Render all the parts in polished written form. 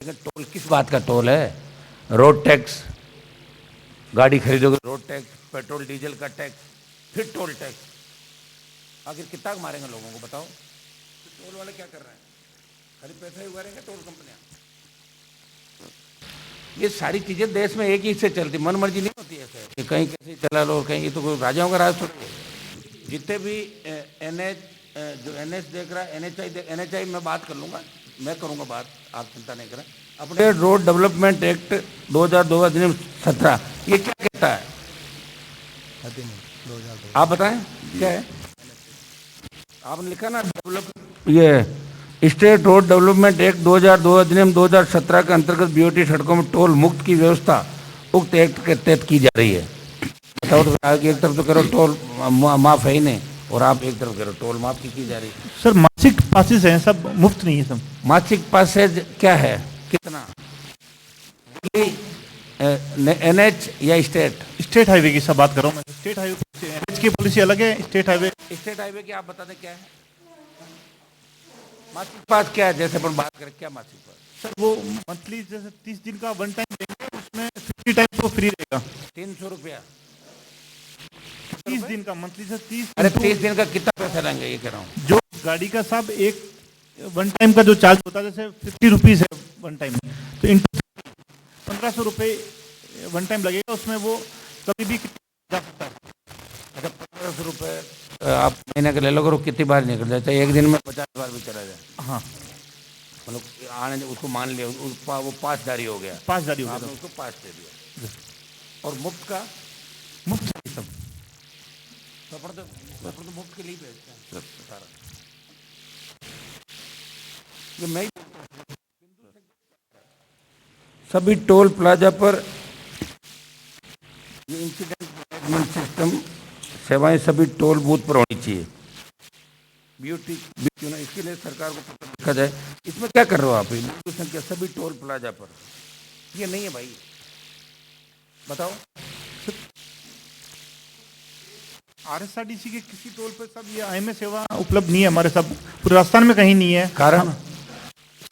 Toll किस बात का टोल है? रोड टैक्स, गाड़ी खरीदोगे रोड टैक्स, पेट्रोल डीजल का टैक्स, फिर टोल टैक्स। आखिर कितना मारेंगे लोगों को बताओ? तो टोल वाले क्या कर रहे हैं? खाली पैसा ही उगारेंगे टोल कंपनियां। ये सारी चीजें देश में एक ही से चलती, मन मर्जी नहीं होती ऐसे कि कहीं कैसे चला लो, कहीं ये तो कोई राजाओं का राज थोड़ी है। जितने भी एनएच, जो एनएच देख रहा है, एनएचआई मैं बात कर लूंगा, मैं करूंगा बात, आप चिंता नहीं करें। अपने रोड डेवलपमेंट एक्ट 2002 अधिनियम 17 ये क्या कहता है? आप बताएं क्या है? आपने लिखा ना डेवलप, ये स्टेट रोड डेवलपमेंट एक्ट 2002 अधिनियम 2017 के अंतर्गत बीओटी सड़कों में टोल मुक्त की व्यवस्था उक्त एक्ट के तहत की जा रही है। बताओ तो, एक तरफ तो करो टोल माफ है ही नहीं, और आप एक तरफ करो टोल माफ की जा रही है। सर मासिक पासेस हैं, सब मुफ्त नहीं है सब। मासिक पासेज क्या है, कितना? एनएच या स्टेट हाईवे की सब बात कर रहा हूँ मैं। स्टेट हाईवे एनएच की पॉलिसी अलग है, स्टेट हाईवे की आप बता दें क्या है मासिक पास? क्या है जैसे अपन बात करें, क्या मासिक पास? सर वो मंथली जैसे 30 दिन का वन टाइम देंगे, उसमें 50 टाइम तो फ्री रहेगा। 300 रुपया 30 दिन का मंथली सर 30। अरे 30 दिन का कितना पैसा लेंगे ये कह रहा हूँ? जो गाड़ी का साहब एक वन टाइम का जो चार्ज होता है, जैसे 50 रुपीज़ है वन टाइम, तो इंटू 1500 रुपये वन टाइम लगेगा, उसमें वो कभी भी जा सकता है। अच्छा 1500 रुपये आप महीने का ले लो, कितनी बार निकल जाए, चाहे एक दिन में 50 बार भी चला जाए। हाँ मतलब आने उसको मान लिया, वो पास जारी हो गया, आपने उसको पास दे दिया। और मुफ्त का? मुफ्त सब तो मुफ्त के लिए भेजते हैं सारा। ये मैं सभी टोल प्लाजा पर ये इंसिडेंट मैनेजमेंट सिस्टम सेवाएं सभी टोल बूथ पर होनी चाहिए। ब्यूटी क्यों ना, इसके लिए सरकार को पत्र लिखा जाए। इसमें क्या कर रहे हो आप? संख्या सभी टोल प्लाजा पर, ये नहीं है भाई, बताओ। आरएसआरटीसी के किसी टोल पे सब ये आईएमए सेवा उपलब्ध नहीं है हमारे, सब पूरे राजस्थान में कहीं नहीं है। कारण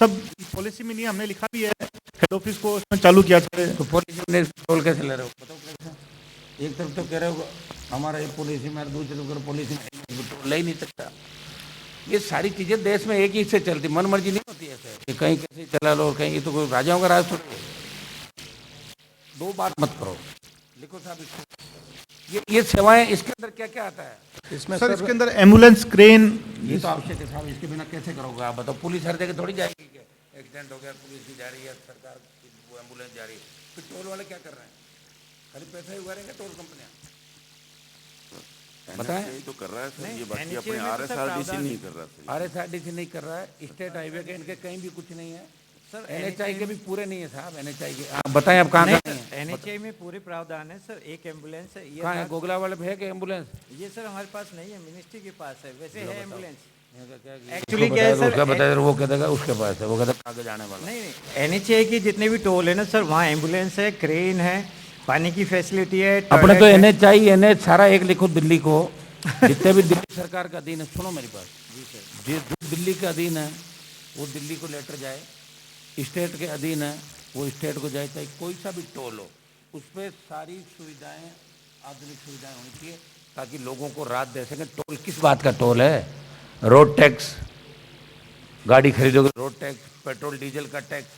सब पॉलिसी में नहीं है, हमने लिखा भी है हेड ऑफिस को, उसमें चालू किया जाए। तो पॉलिसी में टोल कैसे ले रहे हो बताओ कैसे? एक तरफ तो कह रहे हो हमारा ये पॉलिसी में, दूसरी तरफ पॉलिसी में टोल ले ही नहीं सकता। ये सारी चीजें देश में एक ही से चलती, मन मर्जी नहीं होती ऐसे कि कहीं कैसे चला लो, कहीं ये तो कोई राजाओं का राज थोड़ी है। दो बात मत करो, लिखो साहब ये सेवाएं, इसके अंदर क्या क्या आता है? इसमें सर इसके अंदर एम्बुलेंस, क्रेन, ये तो आवश्यक है साहब, इसके बिना कैसे करोगे आप बताओ? पुलिस हर जगह थोड़ी जाएगी, क्या एक्सीडेंट हो गया पुलिस भी जा रही है, सरकार की वो एम्बुलेंस जा रही है, फिर टोल वाले क्या कर रहे हैं? खाली पैसा ही उगारेंगे टोल कंपनियां। बताएं तो कर रहा है सर, ये बाकी अपने आरएसआरटीसी नहीं कर रहा है। आरएसआरटीसी नहीं कर रहा है, स्टेट हाईवे के इनके कहीं भी कुछ नहीं है सर। एनएचआई के भी पूरे नहीं है साहब, एनएचआई के आप बताएं आप कहाँ नहीं है? एनएचआई में पूरे प्रावधान है सर। एक एम्बुलेंस है, ये कहाँ है? गोगला वाले है कि एम्बुलेंस? ये सर हमारे पास नहीं है, मिनिस्ट्री के पास है। वैसे है एम्बुलेंस। एक्चुअली क्या है सर, उसका बताया वो कह देगा उसके पास है, वो कहता आगे जाने वाला। नहीं एनएचआई के जितने भी टोल है ना सर, वहाँ एम्बुलेंस है, क्रेन है, पानी की फैसिलिटी है। अपने तो एनएचआई एनएच सारा एक लिखो दिल्ली को, जितने भी दिल्ली सरकार का अधीन है, सुनो मेरी बात जी सर, जो दिल्ली का अधीन है वो दिल्ली को लेटर जाए, स्टेट के अधीन है वो स्टेट को जाए, चाहे कोई सा भी टोल हो, उस पर सारी सुविधाएं, आधुनिक सुविधाएं होनी चाहिए ताकि लोगों को राहत दे सकें। टोल किस बात का टोल है? रोड टैक्स, गाड़ी खरीदोगे रोड टैक्स, पेट्रोल डीजल का टैक्स,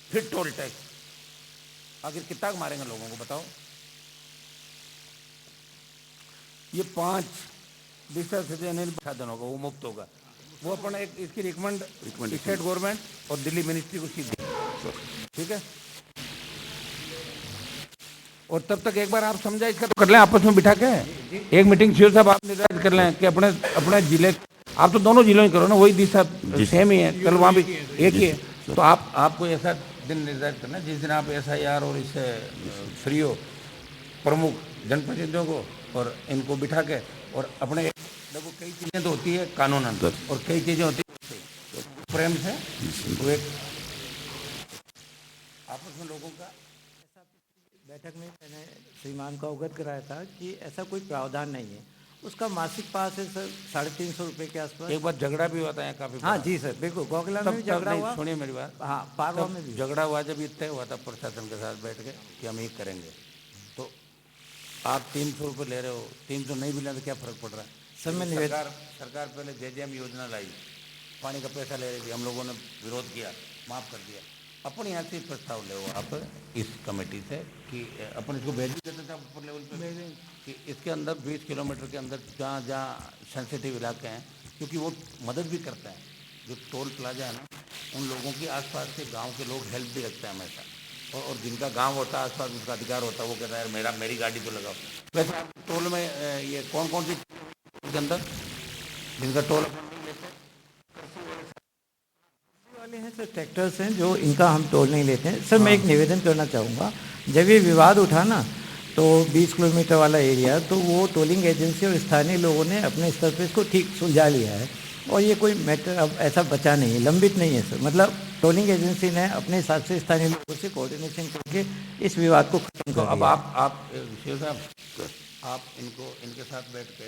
फिर टोल टैक्स। आखिर कितना मारेंगे लोगों को बताओ? ये 5 डिस्ट्रिक्ट साधन होगा, वो मुफ्त होगा, वो अपन एक इसकी रिकमेंड स्टेट गवर्नमेंट और दिल्ली मिनिस्ट्री को सीधी, ठीक है? और तब तक एक बार आप समझा इसका तो कर लें आपस में बिठा के, एक मीटिंग सीओ साहब आप निर्धारित कर लें कि अपने अपने जिले, आप तो दोनों जिलों ही करो ना, वही दिशा सेम ही है, कल वहाँ भी एक ही है, तो आपको ऐसा दिन निर्धारित करना जिस दिन आप SIR और इससे फ्री हो, प्रमुख जनप्रतिनिधियों को और इनको बिठा के, और अपने देखो कई चीज़ें तो होती है कानून अंदर और कई चीज़ें होती है तो प्रेम से, तो एक आपस में लोगों का। बैठक में मैंने श्रीमान को अवगत कराया था कि ऐसा कोई प्रावधान नहीं है। उसका मासिक पास है सर 350 रुपये के आसपास। एक बार झगड़ा भी हुआ था यहाँ काफी हाँ बड़ा। जी सर, बिल्कुल गोखला में तब भी तब झगड़ा नहीं, हुआ। सुनिए मेरी बात। हाँ, पारवा तब में भी। झगड़ा हुआ जब ये तय हुआ था प्रशासन के साथ बैठ के कि हम ये करेंगे, तो आप 300 रुपये ले रहे हो, 300 नहीं भी ले तो क्या फर्क पड़ रहा है? सर मैं निवेदन सरकार पहले जेजेएम योजना लाई, पानी का पैसा ले रही थी, हम लोगों ने विरोध किया, माफ़ कर दिया। अपन यहाँ से प्रस्ताव ले आप इस कमेटी से कि अपन इसको भेज भी देते थे ऊपर लेवल पे कि इसके अंदर 20 किलोमीटर के अंदर जहाँ जहाँ सेंसिटिव इलाके हैं, क्योंकि वो मदद भी करते हैं, जो टोल प्लाजा है ना, उन लोगों की आसपास के गांव के लोग हेल्प भी रखते हैं हमेशा, और जिनका गांव होता है आसपास, उसका अधिकार होता है, वो कहता है यार मेरी गाड़ी तो लगाओ। वैसे आप टोल में ये कौन कौन सी के अंदर जिनका टोल अपन नहीं लेते? वाले हैं सर, ट्रैक्टर्स हैं जो इनका हम टोल नहीं लेते हैं। सर मैं एक निवेदन करना चाहूँगा, जब ये विवाद उठा ना तो 20 किलोमीटर वाला एरिया, तो वो टोलिंग एजेंसी और स्थानीय लोगों ने अपने स्तर पर इसको ठीक सुलझा लिया है, और ये कोई मैटर अब ऐसा बचा नहीं है, लंबित नहीं है सर। मतलब टोलिंग एजेंसी ने अपने हिसाब से स्थानीय लोगों से कोऑर्डिनेशन करके इस विवाद को खत्म तो कर अब दिया। आप शेर साहब, आप इनके साथ बैठ के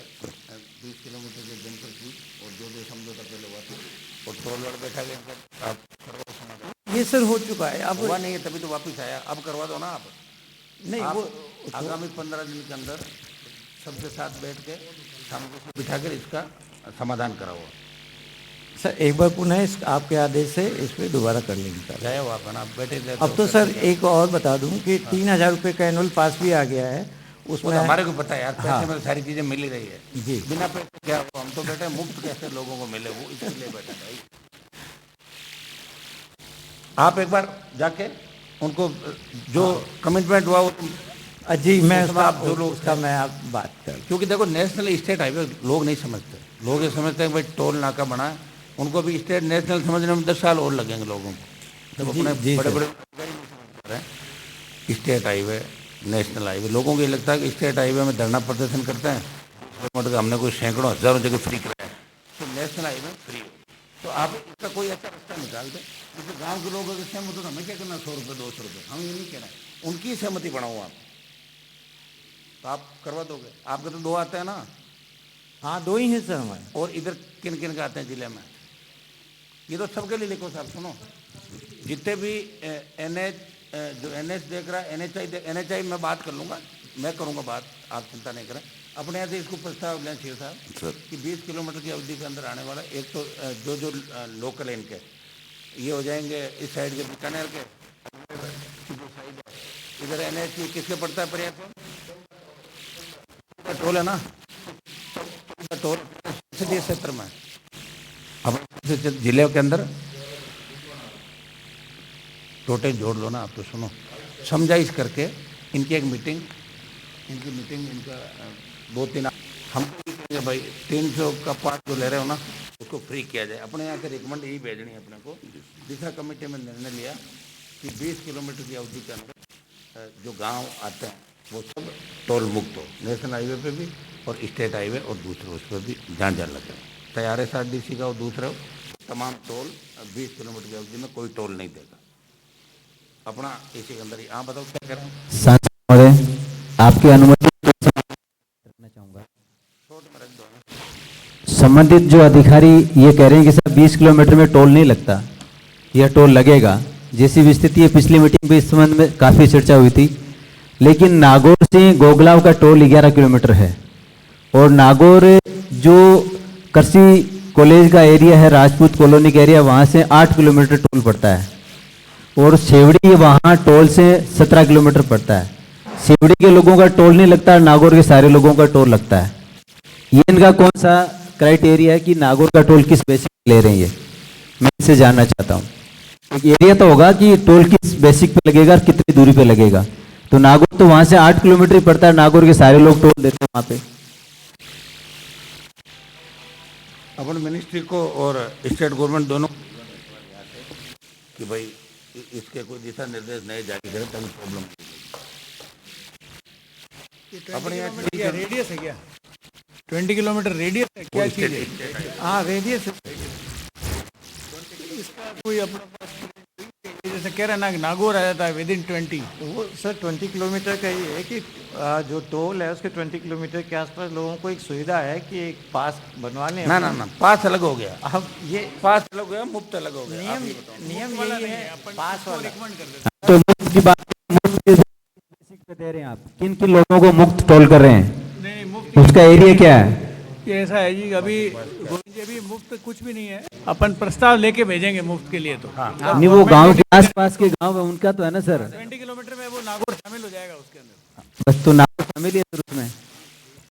20 किलोमीटर के जनपद की और जो समझौता पहले हुआ था और टोल वाला बैठा के इनका आप करवाओ समाधान। ये सर हो चुका है, अब हुआ नहीं है तभी तो वापस आया, अब करवा दो ना आप। नहीं आप वो आगामी 15 दिन के अंदर सबके साथ बैठ के सामने से बिठा कर इसका समाधान कराओ। सर एक बार पुनः इस आपके आदेश से इस पर दोबारा कर लेंगे सर। गए हो आप, है ना, बैठे थे अब तो सर एक और बता दूं कि 3000 रुपये का एनुअल पास भी आ गया है वो उसमें। तो हमारे को पता है यार, पैसे हाँ। में सारी चीजें मिल ही रही है जी। बिना पैसे क्या हो, हम तो बैठे मुफ्त कैसे लोगों को मिले, वो इसलिए बैठे भाई। आप एक बार जाके उनको जो कमिटमेंट हुआ वो जी मैं उसमें उसका आप जो लोग उसका मैं आप बात कर। क्योंकि देखो नेशनल स्टेट हाईवे लोग नहीं समझते, लोग ये समझते हैं भाई टोल नाका बना है, उनको भी स्टेट नेशनल समझने में 10 साल और लगेंगे लोगों को। जब अपने बड़े बड़े स्टेट हाईवे नेशनल हाईवे, लोगों को ये लगता है कि स्टेट हाईवे में धरना प्रदर्शन करते हैं, मतलब हमने कोई सैकड़ों हजारों जगह फ्री कराया, तो नेशनल हाईवे फ्री हो। तो आप इसका कोई अच्छा रास्ता निकाल दें, जैसे गाँव के लोग अगर सहमत हो तो हमें क्या करना, 100 रुपये 200 रुपये, हम ये नहीं कह रहे हैं, उनकी सहमति बढ़ाओ आप, तो आप करवा दोगे। आपके तो 2 आते हैं ना, हाँ 2 ही हैं सर हमारे। और इधर किन किन का आते हैं जिले में, ये तो सबके लिए लिखो साहब। सुनो, जितने भी NH जो NH देख रहा है, NHI मैं बात कर लूँगा, मैं करूँगा बात, आप चिंता नहीं करें। अपने यहाँ से इसको प्रस्ताव लें शेर साहब कि 20 किलोमीटर की अवधि के अंदर आने वाला एक तो जो लोकल है इनके ये हो जाएंगे, इस साइड के बीकानेर के इधर NH किसके पड़ता है, पर्याप्त टोल है ना, टोल संसदीय क्षेत्र में अपने जिले के अंदर टोटे जोड़ लो ना आप। तो सुनो, समझाइश करके इनकी एक मीटिंग, इनका 2-3 हम भाई 300 का पार्ट जो ले रहे हो ना उसको फ्री किया जाए। अपने यहाँ से रिकमेंड यही भेजनी है अपने को। दिशा कमेटी में निर्णय लिया कि 20 किलोमीटर की अवधि के अंदर जो गांव आते हैं वो सब टोल मुक्त हो, नेशनल हाईवे पे भी और स्टेट हाईवे और दूसरे उस पर भी जान लगे। तैयार है SRDC का, और दूसरे तमाम टोल 20 किलोमीटर की अवधि में कोई टोल नहीं देगा अपना इसी के अंदर ही। आप बताओ क्या करें। सांसद महोदय, आपकी अनुमति रखना चाहूँगा। संबंधित जो अधिकारी ये कह रहे हैं कि सर 20 किलोमीटर में टोल नहीं लगता, यह टोल लगेगा। जैसी भी स्थिति है, पिछली मीटिंग में इस संबंध में काफ़ी चर्चा हुई थी, लेकिन नागौर से गोगलाव का टोल 11 किलोमीटर है, और नागौर जो कृषि कॉलेज का एरिया है, राजपूत कॉलोनी का एरिया, वहाँ से 8 किलोमीटर टोल पड़ता है, और सेवड़ी वहाँ टोल से 17 किलोमीटर पड़ता है। सेवड़ी के लोगों का टोल नहीं लगता, नागौर के सारे लोगों का टोल लगता है। ये इनका कौन सा क्राइटेरिया है कि नागौर का टोल किस बेसिक पे ले रहे हैं, ये मैं इनसे जानना चाहता हूँ। एक एरिया तो होगा कि टोल किस बेसिक पे लगेगा और कितनी दूरी पे लगेगा। तो नागौर तो वहाँ से 8 किलोमीटर ही पड़ता है, नागौर के सारे लोग टोल देते हैं वहाँ पे। अपन मिनिस्ट्री को और स्टेट गवर्नमेंट दोनों कि भाई इसके कोई दिशा निर्देश नए जारी करें ताकि प्रॉब्लम। अपने यहाँ रेडियस है क्या, 20 किलोमीटर रेडियस है क्या चीज़ है? हाँ रेडियस इसका कोई अपना पास जैसे कह रहे हैं ना कि नागौर आ जाता है विद इन 20। वो सर 20 किलोमीटर का ये है कि जो टोल है उसके 20 किलोमीटर के आसपास लोगों को एक सुविधा है कि एक पास बनवा लें। ना ना ना, पास अलग हो गया, अब ये पास अलग हो गया, मुफ्त अलग हो गया। नियम यही है पास वाला। तो मुफ्त की बात, मुफ्त के बेसिक पे दे रहे हैं आप, किन किन लोगों को मुफ्त टोल कर रहे हैं, नहीं मुफ्त उसका एरिया क्या है? ये ऐसा है जी, अभी गोविंद जी अभी मुफ्त कुछ भी नहीं है, अपन प्रस्ताव लेके भेजेंगे मुफ्त के लिए। तो नहीं, वो गांव के आसपास के गांव है उनका तो है ना सर, 20 किलोमीटर में वो नागौर शामिल हो जाएगा उसके अंदर। बस तो नाम शामिल है सर उसमें।